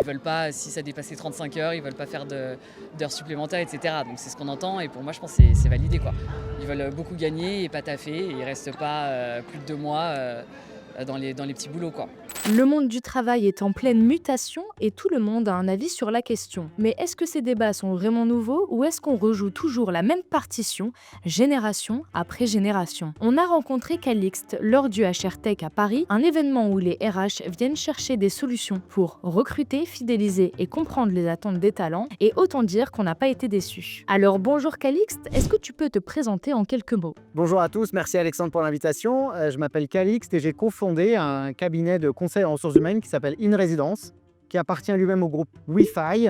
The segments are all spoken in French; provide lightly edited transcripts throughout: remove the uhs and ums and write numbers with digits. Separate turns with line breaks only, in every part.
veulent pas, si ça dépassait 35 heures, ils veulent pas faire d'heures supplémentaires, etc. Donc c'est ce qu'on entend et pour moi, je pense que c'est validé, quoi. Ils veulent beaucoup gagner et pas taffer et ils restent pas plus de 2 mois dans les petits boulots, quoi.
Le monde du travail est en pleine mutation et tout le monde a un avis sur la question. Mais est-ce que ces débats sont vraiment nouveaux ou est-ce qu'on rejoue toujours la même partition, génération après génération? On a rencontré Calixte lors du HR Tech à Paris, un événement où les RH viennent chercher des solutions pour recruter, fidéliser et comprendre les attentes des talents, et autant dire qu'on n'a pas été déçus. Alors bonjour Calixte, est-ce que tu peux te présenter en quelques mots?
Bonjour à tous, merci Alexandre pour l'invitation. Je m'appelle Calixte et j'ai cofondé un cabinet de conseil en ressources humaines qui s'appelle InResidence, qui appartient lui-même au groupe Wi-Fi,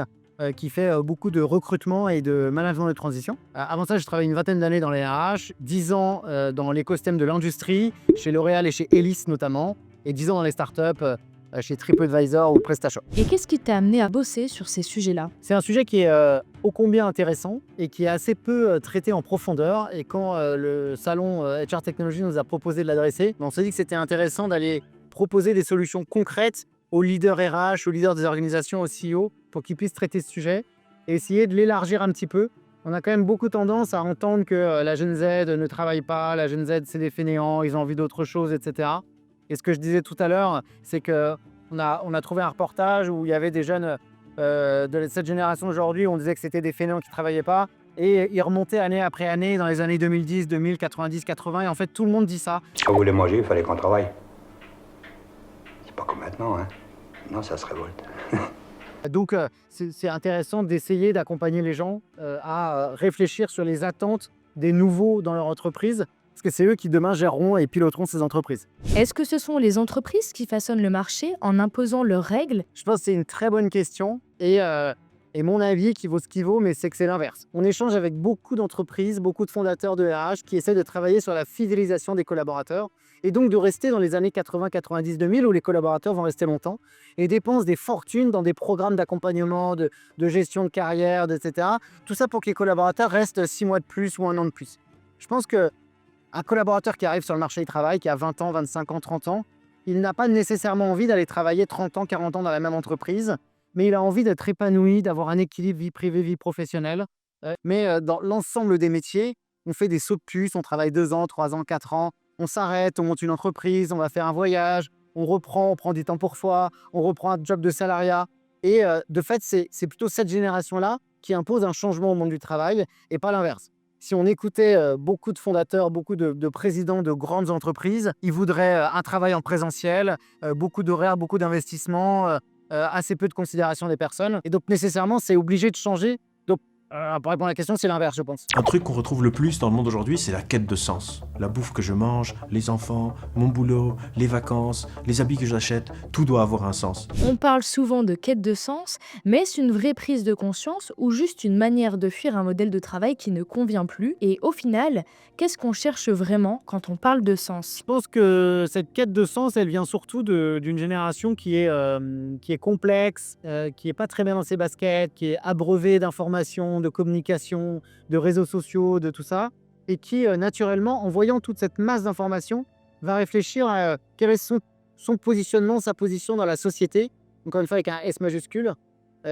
qui fait beaucoup de recrutement et de management de transition. Avant ça, j'ai travaillé une vingtaine d'années dans les RH, 10 ans dans l'écosystème de l'industrie, chez L'Oréal et chez Elis notamment, et 10 ans dans les startups, chez TripAdvisor ou PrestaShop.
Et qu'est-ce qui t'a amené à bosser sur ces sujets-là?
C'est un sujet qui est ô combien intéressant et qui est assez peu traité en profondeur. Et quand le salon HR Technology nous a proposé de l'adresser, on s'est dit que c'était intéressant d'aller proposer des solutions concrètes aux leaders RH, aux leaders des organisations, aux CEO, pour qu'ils puissent traiter ce sujet et essayer de l'élargir un petit peu. On a quand même beaucoup tendance à entendre que la Gen Z ne travaille pas, la Gen Z c'est des fainéants, ils ont envie d'autre chose, etc. Et ce que je disais tout à l'heure, c'est qu'on a trouvé un reportage où il y avait des jeunes de cette génération aujourd'hui, on disait que c'était des fainéants qui ne travaillaient pas. Et ils remontaient année après année dans les années 2010, 2000, 90, 80. Et en fait, tout le monde dit ça.
Si on voulait manger, il fallait qu'on travaille. C'est pas comme maintenant, hein. Non, ça se révolte.
Donc, c'est intéressant d'essayer d'accompagner les gens à réfléchir sur les attentes des nouveaux dans leur entreprise. Parce que c'est eux qui demain géreront et piloteront ces entreprises.
Est-ce que ce sont les entreprises qui façonnent le marché en imposant leurs règles?
Je pense que c'est une très bonne question et mon avis qui vaut ce qu'il vaut, mais c'est que c'est l'inverse. On échange avec beaucoup d'entreprises, beaucoup de fondateurs de RH qui essaient de travailler sur la fidélisation des collaborateurs et donc de rester dans les années 80, 90, 2000 où les collaborateurs vont rester longtemps et dépensent des fortunes dans des programmes d'accompagnement, de gestion de carrière, etc. Tout ça pour que les collaborateurs restent 6 mois de plus ou 1 an de plus. Je pense que un collaborateur qui arrive sur le marché du travail, qui a 20 ans, 25 ans, 30 ans, il n'a pas nécessairement envie d'aller travailler 30 ans, 40 ans dans la même entreprise, mais il a envie d'être épanoui, d'avoir un équilibre vie privée, vie professionnelle. Mais dans l'ensemble des métiers, on fait des sauts de puce, on travaille 2 ans, 3 ans, 4 ans, on s'arrête, on monte une entreprise, on va faire un voyage, on prend du temps pour soi, on reprend un job de salariat. Et de fait, c'est plutôt cette génération-là qui impose un changement au monde du travail et pas l'inverse. Si on écoutait beaucoup de fondateurs, beaucoup de présidents de grandes entreprises, ils voudraient un travail en présentiel, beaucoup d'horaires, beaucoup d'investissements, assez peu de considération des personnes. Et donc nécessairement, c'est obligé de changer. Donc pour répondre à la question, c'est l'inverse, je pense.
Un truc qu'on retrouve le plus dans le monde aujourd'hui, c'est la quête de sens. La bouffe que je mange, les enfants, mon boulot, les vacances, les habits que j'achète, tout doit avoir un sens.
On parle souvent de quête de sens, mais est-ce une vraie prise de conscience ou juste une manière de fuir un modèle de travail qui ne convient plus? Et au final, qu'est-ce qu'on cherche vraiment quand on parle de sens?
Je pense que cette quête de sens, elle vient surtout d'une génération qui est complexe, qui n'est pas très bien dans ses baskets, qui est abreuvée d'informations, de communication, de réseaux sociaux, de tout ça, et qui, naturellement, en voyant toute cette masse d'informations, va réfléchir à quel est son positionnement, sa position dans la société, encore une fois avec un S majuscule.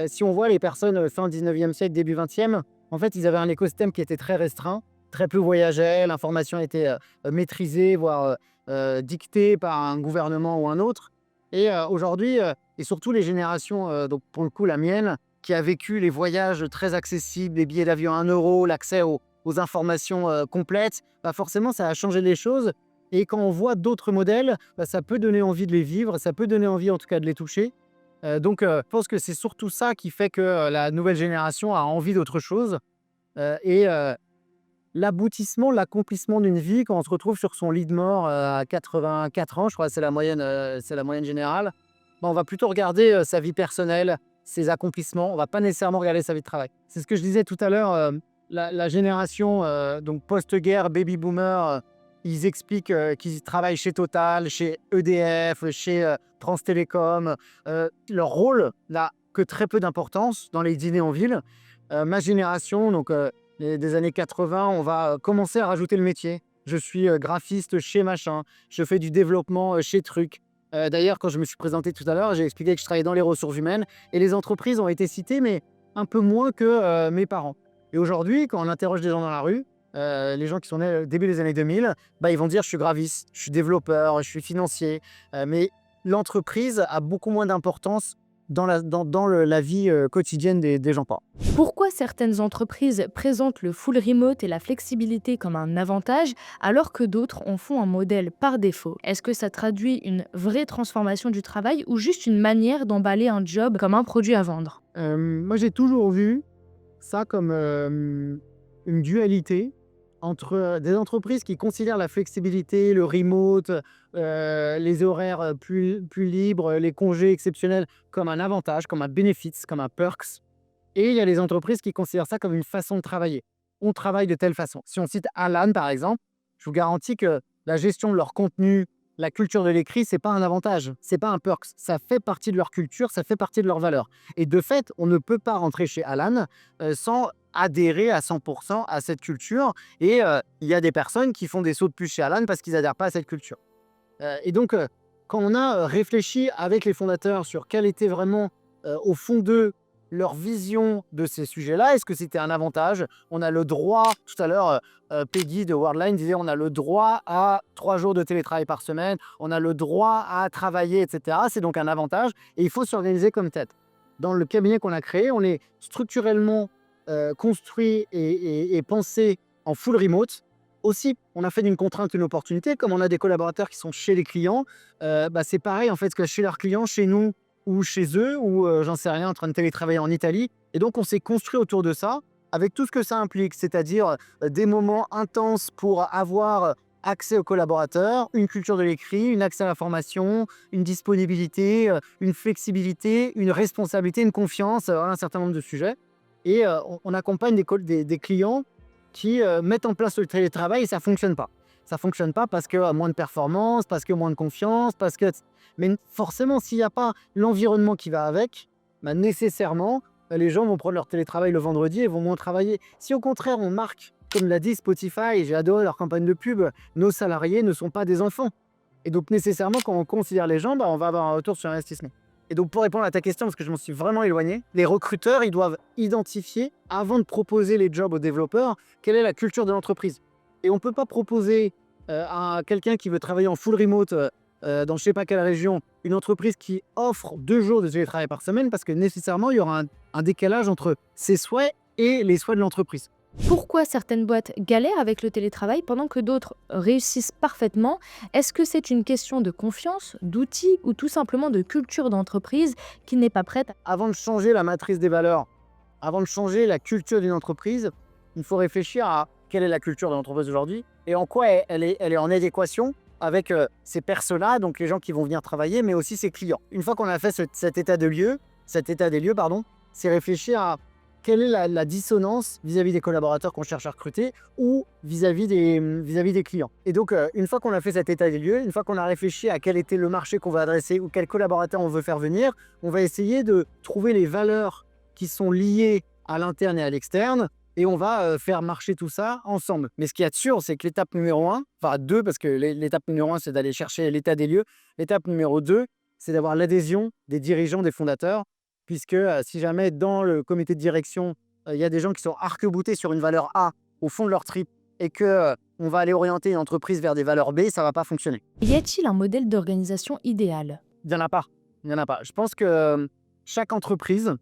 Si on voit les personnes fin 19e siècle, début 20e, en fait, ils avaient un écosystème qui était très restreint, très peu voyageait, l'information était maîtrisée, voire dictée par un gouvernement ou un autre. Et aujourd'hui, et surtout les générations, donc pour le coup la mienne, qui a vécu les voyages très accessibles, les billets d'avion à 1 euro, l'accès aux informations complètes, bah forcément ça a changé les choses. Et quand on voit d'autres modèles, bah, ça peut donner envie de les vivre, ça peut donner envie en tout cas de les toucher. Donc je pense que c'est surtout ça qui fait que la nouvelle génération a envie d'autre chose. Et l'aboutissement, l'accomplissement d'une vie, quand on se retrouve sur son lit de mort à 84 ans, je crois que c'est la moyenne générale, bah, on va plutôt regarder sa vie personnelle, ses accomplissements. On ne va pas nécessairement regarder sa vie de travail. C'est ce que je disais tout à l'heure, la génération donc post-guerre, baby boomer, ils expliquent qu'ils travaillent chez Total, chez EDF, chez France Télécom. Leur rôle n'a que très peu d'importance dans les dîners en ville. Ma génération, donc des années 80, on va commencer à rajouter le métier. Je suis graphiste chez machin, je fais du développement chez truc. D'ailleurs, quand je me suis présenté tout à l'heure, j'ai expliqué que je travaillais dans les ressources humaines et les entreprises ont été citées, mais un peu moins que mes parents. Et aujourd'hui, quand on interroge des gens dans la rue, les gens qui sont nés au début des années 2000, bah, ils vont dire je suis graviste, je suis développeur, je suis financier. Mais l'entreprise a beaucoup moins d'importance dans la vie quotidienne des gens pas.
Pourquoi certaines entreprises présentent le full remote et la flexibilité comme un avantage alors que d'autres en font un modèle par défaut? Est-ce que ça traduit une vraie transformation du travail ou juste une manière d'emballer un job comme un produit à vendre?
Moi, j'ai toujours vu ça comme une dualité entre des entreprises qui considèrent la flexibilité, le remote, les horaires plus libres, les congés exceptionnels comme un avantage, comme un benefit, comme un perks. Et il y a les entreprises qui considèrent ça comme une façon de travailler. On travaille de telle façon. Si on cite Alan, par exemple, je vous garantis que la gestion de leur contenu, la culture de l'écrit, c'est pas un avantage, c'est pas un perks. Ça fait partie de leur culture, ça fait partie de leurs valeurs. Et de fait, on ne peut pas rentrer chez Alan sans adhérer à 100% à cette culture. Et il y a des personnes qui font des sauts de puce chez Alan parce qu'ils n'adhèrent pas à cette culture. Et donc, quand on a réfléchi avec les fondateurs sur quel était vraiment, au fond d'eux, leur vision de ces sujets-là, est-ce que c'était un avantage? On a le droit, tout à l'heure, Peggy de Worldline disait, on a le droit à 3 jours de télétravail par semaine, on a le droit à travailler, etc. C'est donc un avantage et il faut s'organiser comme tel. Dans le cabinet qu'on a créé, on est structurellement construit et pensé en full remote. Aussi, on a fait d'une contrainte une opportunité. Comme on a des collaborateurs qui sont chez les clients, bah, c'est pareil en fait que chez leurs clients, chez nous ou chez eux, ou j'en sais rien, en train de télétravailler en Italie. Et donc, on s'est construit autour de ça, avec tout ce que ça implique, c'est-à-dire des moments intenses pour avoir accès aux collaborateurs, une culture de l'écrit, un accès à la formation, une disponibilité, une flexibilité, une responsabilité, une confiance, un certain nombre de sujets. Et on accompagne des clients qui mettent en place le télétravail et ça ne fonctionne pas. Ça ne fonctionne pas parce que moins de performance, parce que moins de confiance, parce que... Mais forcément, s'il n'y a pas l'environnement qui va avec, bah, nécessairement, les gens vont prendre leur télétravail le vendredi et vont moins travailler. Si au contraire, on marque, comme l'a dit Spotify, et j'ai adoré leur campagne de pub, nos salariés ne sont pas des enfants. Et donc nécessairement, quand on considère les gens, bah, on va avoir un retour sur investissement. Et donc pour répondre à ta question, parce que je m'en suis vraiment éloigné, les recruteurs, ils doivent identifier, avant de proposer les jobs aux développeurs, quelle est la culture de l'entreprise. Et on ne peut pas proposer à quelqu'un qui veut travailler en full remote dans je ne sais pas quelle région, une entreprise qui offre 2 jours de télétravail par semaine, parce que nécessairement, il y aura un décalage entre ses souhaits et les souhaits de l'entreprise.
Pourquoi certaines boîtes galèrent avec le télétravail pendant que d'autres réussissent parfaitement? Est-ce que c'est une question de confiance, d'outils ou tout simplement de culture d'entreprise qui n'est pas prête?
Avant de changer la matrice des valeurs, avant de changer la culture d'une entreprise, il faut réfléchir à quelle est la culture de l'entreprise aujourd'hui et en quoi elle est en adéquation avec ses personas, donc les gens qui vont venir travailler, mais aussi ses clients. Une fois qu'on a fait cet état des lieux, c'est réfléchir à quelle est la dissonance vis-à-vis des collaborateurs qu'on cherche à recruter ou vis-à-vis des clients. Et donc, une fois qu'on a fait cet état des lieux, une fois qu'on a réfléchi à quel était le marché qu'on va adresser ou quel collaborateur on veut faire venir, on va essayer de trouver les valeurs qui sont liées à l'interne et à l'externe et on va faire marcher tout ça ensemble. Mais ce qu'il y a de sûr, c'est que l'étape numéro 1, enfin 2, parce que l'étape numéro 1, c'est d'aller chercher l'état des lieux. L'étape numéro 2, c'est d'avoir l'adhésion des dirigeants, des fondateurs, puisque si jamais dans le comité de direction, il y a des gens qui sont arc-boutés sur une valeur A au fond de leur trip et que on va aller orienter une entreprise vers des valeurs B, ça ne va pas fonctionner.
Y a-t-il un modèle d'organisation idéal?
Il n'y en a pas. Il n'y en a pas. Je pense que chaque entreprise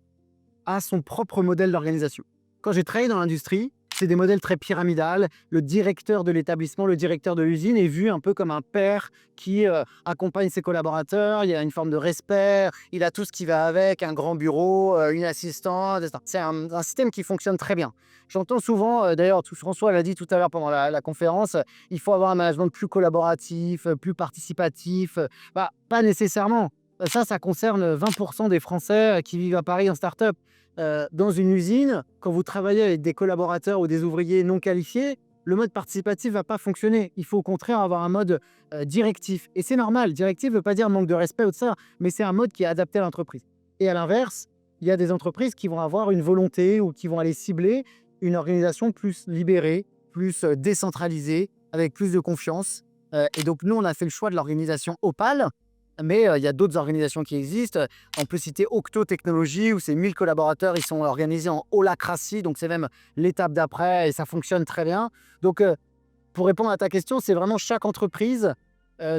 a son propre modèle d'organisation. Quand j'ai travaillé dans l'industrie, c'est des modèles très pyramidales. Le directeur de l'établissement, le directeur de l'usine est vu un peu comme un père qui accompagne ses collaborateurs. Il y a une forme de respect. Il a tout ce qui va avec, un grand bureau, une assistante, etc. C'est un système qui fonctionne très bien. J'entends souvent, d'ailleurs, François l'a dit tout à l'heure pendant la conférence, il faut avoir un management plus collaboratif, plus participatif. Bah, pas nécessairement. Ça concerne 20% des Français qui vivent à Paris en start-up. Dans une usine, quand vous travaillez avec des collaborateurs ou des ouvriers non qualifiés, le mode participatif ne va pas fonctionner. Il faut au contraire avoir un mode directif. Et c'est normal, directif ne veut pas dire manque de respect ou de ça, mais c'est un mode qui est adapté à l'entreprise. Et à l'inverse, il y a des entreprises qui vont avoir une volonté ou qui vont aller cibler une organisation plus libérée, plus décentralisée, avec plus de confiance. Et donc nous, on a fait le choix de l'organisation Opale, Mais il y a d'autres organisations qui existent. On peut citer Octo Technologies, où c'est 1000 collaborateurs, ils sont organisés en holacratie, donc c'est même l'étape d'après et ça fonctionne très bien. Donc, pour répondre à ta question, c'est vraiment chaque entreprise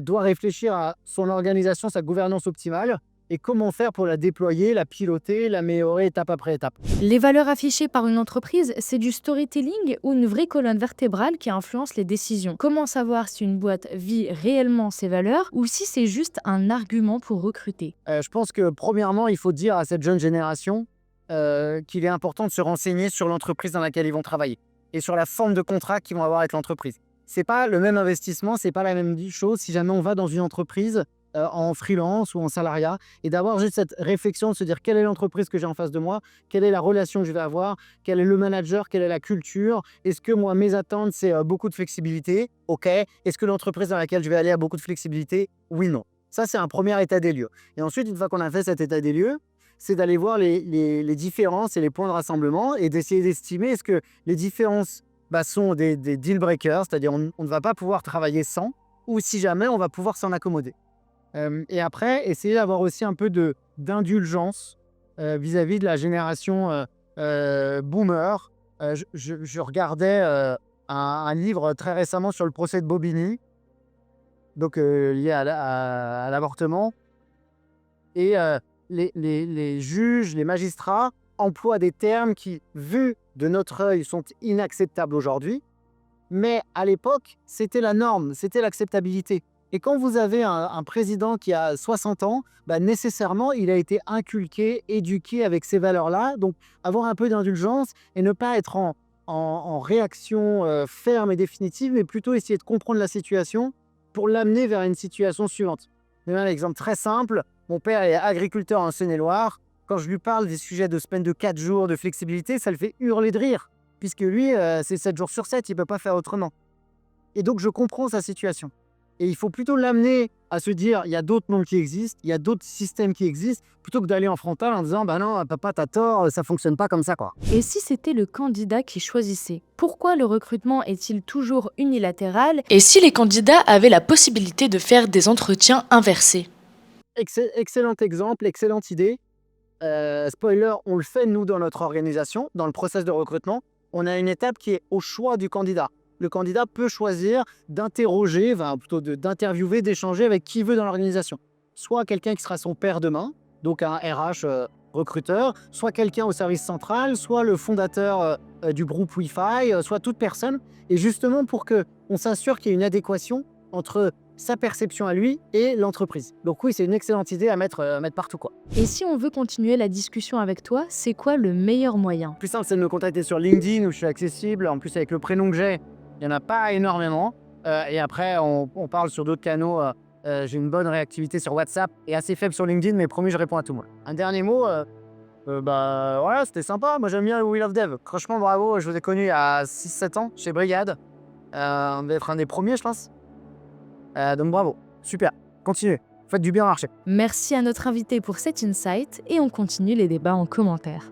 doit réfléchir à son organisation, sa gouvernance optimale et comment faire pour la déployer, la piloter, l'améliorer étape après étape.
Les valeurs affichées par une entreprise, c'est du storytelling ou une vraie colonne vertébrale qui influence les décisions? Comment savoir si une boîte vit réellement ses valeurs ou si c'est juste un argument pour recruter?
Je pense que premièrement, il faut dire à cette jeune génération qu'il est important de se renseigner sur l'entreprise dans laquelle ils vont travailler et sur la forme de contrat qu'ils vont avoir avec l'entreprise. C'est pas le même investissement, c'est pas la même chose si jamais on va dans une entreprise en freelance ou en salariat et d'avoir juste cette réflexion de se dire quelle est l'entreprise que j'ai en face de moi, quelle est la relation que je vais avoir, quel est le manager, quelle est la culture, est-ce que moi mes attentes c'est beaucoup de flexibilité, ok, est-ce que l'entreprise dans laquelle je vais aller a beaucoup de flexibilité, oui, non. Ça c'est un premier état des lieux. Et ensuite, une fois qu'on a fait cet état des lieux, c'est d'aller voir les différences et les points de rassemblement et d'essayer d'estimer est-ce que les différences sont des deal breakers, c'est-à-dire on ne va pas pouvoir travailler sans, ou si jamais on va pouvoir s'en accommoder. Et après, essayer d'avoir aussi un peu d'indulgence vis-à-vis de la génération boomer. Je regardais un livre très récemment sur le procès de Bobigny, donc lié à l'avortement. Et les juges, les magistrats emploient des termes qui, vus de notre œil, sont inacceptables aujourd'hui. Mais à l'époque, c'était la norme, c'était l'acceptabilité. Et quand vous avez un président qui a 60 ans, nécessairement, il a été inculqué, éduqué avec ces valeurs-là. Donc, avoir un peu d'indulgence et ne pas être en réaction ferme et définitive, mais plutôt essayer de comprendre la situation pour l'amener vers une situation suivante. Je donne un exemple très simple. Mon père est agriculteur en Saône-et-Loire. Quand je lui parle des sujets de semaine de 4 jours, de flexibilité, ça le fait hurler de rire. Puisque lui, c'est 7 jours sur 7, il ne peut pas faire autrement. Et donc, je comprends sa situation. Et il faut plutôt l'amener à se dire, il y a d'autres mondes qui existent, il y a d'autres systèmes qui existent, plutôt que d'aller en frontal en disant, non, papa, t'as tort, ça fonctionne pas comme ça, quoi.
Et si c'était le candidat qui choisissait? Pourquoi le recrutement est-il toujours unilatéral? Et si les candidats avaient la possibilité de faire des entretiens inversés?
Excellent exemple, excellente idée. Spoiler, on le fait, nous, dans notre organisation, dans le process de recrutement. On a une étape qui est au choix du candidat. Le candidat peut choisir d'interroger, plutôt d'interviewer, d'échanger avec qui il veut dans l'organisation. Soit quelqu'un qui sera son père demain, donc un RH recruteur, soit quelqu'un au service central, soit le fondateur du groupe Wi-Fi, soit toute personne. Et justement pour qu'on s'assure qu'il y ait une adéquation entre sa perception à lui et l'entreprise. Donc oui, c'est une excellente idée à mettre partout, quoi.
Et si on veut continuer la discussion avec toi, c'est quoi le meilleur moyen?
Le plus simple, c'est de me contacter sur LinkedIn où je suis accessible. En plus, avec le prénom que j'ai, il n'y en a pas énormément. Et après, on parle sur d'autres canaux. J'ai une bonne réactivité sur WhatsApp et assez faible sur LinkedIn, mais promis, je réponds à tout le monde. Un dernier mot, voilà, c'était sympa. Moi, j'aime bien le We Love Dev. Franchement, bravo. Je vous ai connu il y a 6-7 ans chez Brigade. On devait être un des premiers, je pense. Donc bravo, super. Continuez. Faites du bien marché.
Merci à notre invité pour cet insight et on continue les débats en commentaire.